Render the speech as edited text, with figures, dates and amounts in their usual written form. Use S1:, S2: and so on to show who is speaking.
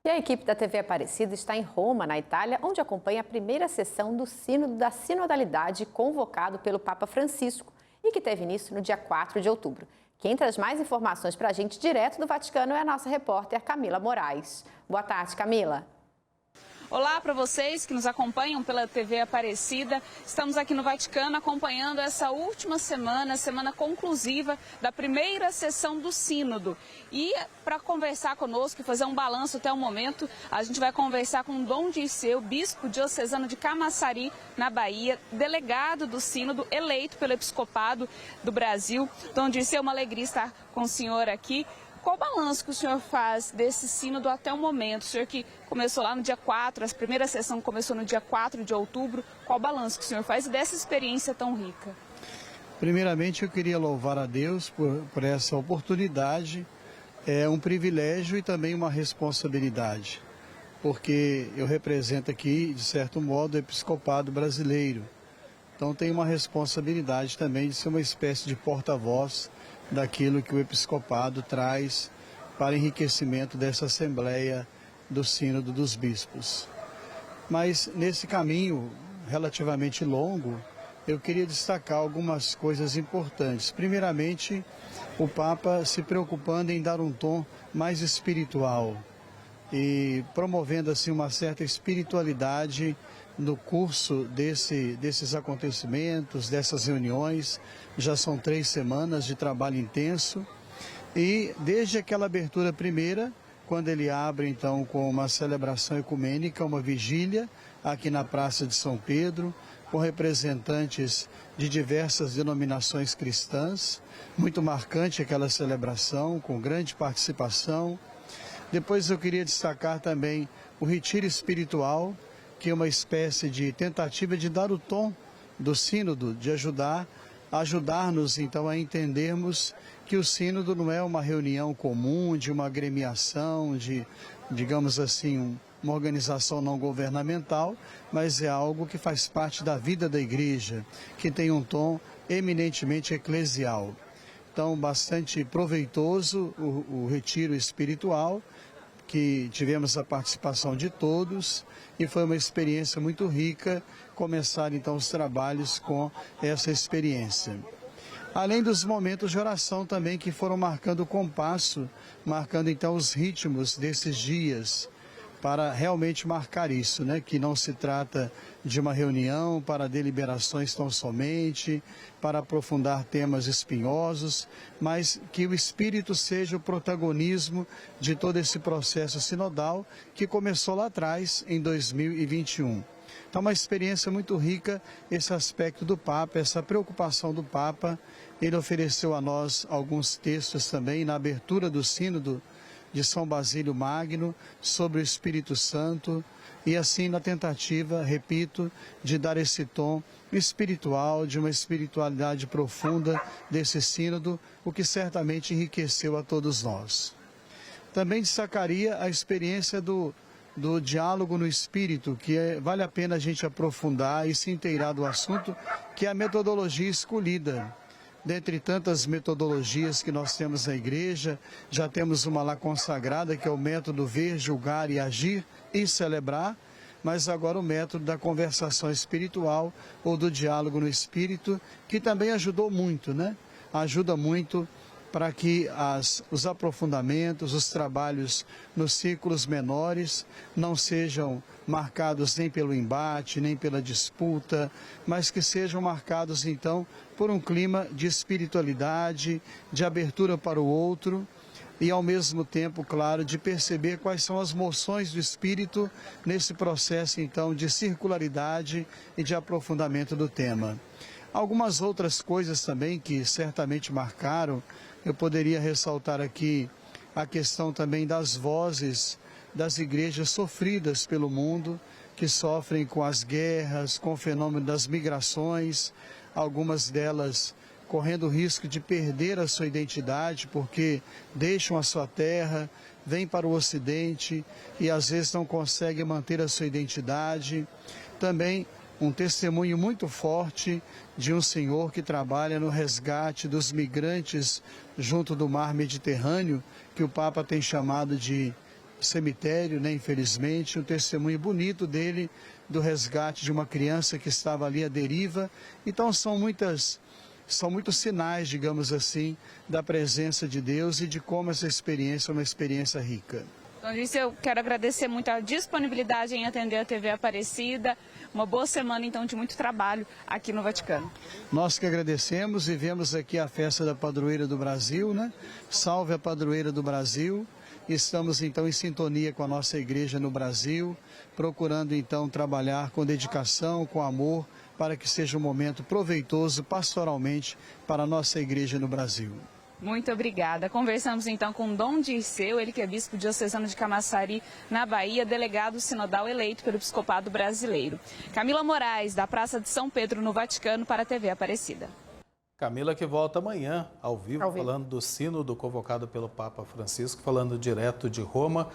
S1: E a equipe da TV Aparecida está em Roma, na Itália, onde acompanha a primeira sessão do Sínodo da Sinodalidade convocado pelo Papa Francisco e que teve início no dia 4 de outubro. Quem traz mais informações para a gente direto do Vaticano é a nossa repórter Camila Moraes. Boa tarde, Camila.
S2: Olá para vocês que nos acompanham pela TV Aparecida. Estamos aqui no Vaticano acompanhando essa última semana, semana conclusiva da primeira sessão do Sínodo. E para conversar conosco e fazer um balanço até o momento, a gente vai conversar com Dom Dirceu, bispo diocesano de Camaçari, na Bahia, delegado do Sínodo, eleito pelo Episcopado do Brasil. Dom Dirceu, uma alegria estar com o senhor aqui. Qual o balanço que o senhor faz desse sínodo até o momento? O senhor que começou lá no dia 4, a primeira sessão começou no dia 4 de outubro. Qual o balanço que o senhor faz dessa experiência tão rica?
S3: Primeiramente, eu queria louvar a Deus por essa oportunidade. É um privilégio e também uma responsabilidade, porque eu represento aqui, de certo modo, o episcopado brasileiro. Então, tenho uma responsabilidade também de ser uma espécie de porta-voz daquilo que o episcopado traz para enriquecimento dessa Assembleia do Sínodo dos Bispos. Mas nesse caminho relativamente longo, eu queria destacar algumas coisas importantes. Primeiramente, o Papa se preocupando em dar um tom mais espiritual e promovendo assim uma certa espiritualidade no curso desses acontecimentos, dessas reuniões. Já são 3 semanas de trabalho intenso e desde aquela abertura primeira, quando ele abre então com uma celebração ecumênica, uma vigília aqui na Praça de São Pedro, com representantes de diversas denominações cristãs, muito marcante aquela celebração, com grande participação. Depois eu queria destacar também o retiro espiritual, que é uma espécie de tentativa de dar o tom do sínodo, de ajudar-nos então a entendermos que o sínodo não é uma reunião comum, de uma agremiação, de, digamos assim, uma organização não governamental, mas é algo que faz parte da vida da igreja, que tem um tom eminentemente eclesial. Então, bastante proveitoso o retiro espiritual, que tivemos a participação de todos e foi uma experiência muito rica começar então os trabalhos com essa experiência. Além dos momentos de oração também que foram marcando o compasso, marcando então os ritmos desses dias, para realmente marcar isso, né? Que não se trata de uma reunião para deliberações tão somente, para aprofundar temas espinhosos, mas que o Espírito seja o protagonismo de todo esse processo sinodal que começou lá atrás, em 2021. Então, uma experiência muito rica, esse aspecto do Papa, essa preocupação do Papa. Ele ofereceu a nós alguns textos também na abertura do Sínodo de São Basílio Magno, sobre o Espírito Santo, e assim na tentativa, repito, de dar esse tom espiritual, de uma espiritualidade profunda desse sínodo, o que certamente enriqueceu a todos nós. Também destacaria a experiência do diálogo no Espírito, que vale a pena a gente aprofundar e se inteirar do assunto, que é a metodologia escolhida. Dentre tantas metodologias que nós temos na igreja, já temos uma lá consagrada, que é o método ver, julgar e agir e celebrar, mas agora o método da conversação espiritual ou do diálogo no Espírito, que também ajudou muito, né? Ajuda muito para que os aprofundamentos, os trabalhos nos círculos menores não sejam marcados nem pelo embate, nem pela disputa, mas que sejam marcados então por um clima de espiritualidade, de abertura para o outro e ao mesmo tempo, claro, de perceber quais são as moções do Espírito nesse processo então de circularidade e de aprofundamento do tema. Algumas outras coisas também que certamente marcaram, eu poderia ressaltar aqui a questão também das vozes das igrejas sofridas pelo mundo, que sofrem com as guerras, com o fenômeno das migrações, algumas delas correndo o risco de perder a sua identidade, porque deixam a sua terra, vêm para o Ocidente e às vezes não conseguem manter a sua identidade. Também um testemunho muito forte de um senhor que trabalha no resgate dos migrantes junto do mar Mediterrâneo, que o Papa tem chamado de cemitério, né, infelizmente, um testemunho bonito dele do resgate de uma criança que estava ali à deriva. Então são muitos sinais, digamos assim, da presença de Deus e de como essa experiência é uma experiência rica.
S2: Então, Dionísio, eu quero agradecer muito a disponibilidade em atender a TV Aparecida. Uma boa semana, então, de muito trabalho aqui no Vaticano.
S3: Nós que agradecemos e vemos aqui a festa da Padroeira do Brasil, né? Salve a Padroeira do Brasil. Estamos, então, em sintonia com a nossa igreja no Brasil, procurando, então, trabalhar com dedicação, com amor, para que seja um momento proveitoso pastoralmente para a nossa igreja no Brasil.
S2: Muito obrigada. Conversamos então com Dom Dirceu, ele que é bispo diocesano de Camaçari, na Bahia, delegado sinodal eleito pelo Episcopado Brasileiro. Camila Moraes, da Praça de São Pedro, no Vaticano, para a TV Aparecida.
S4: Camila que volta amanhã, ao vivo, falando do sínodo convocado pelo Papa Francisco, falando direto de Roma.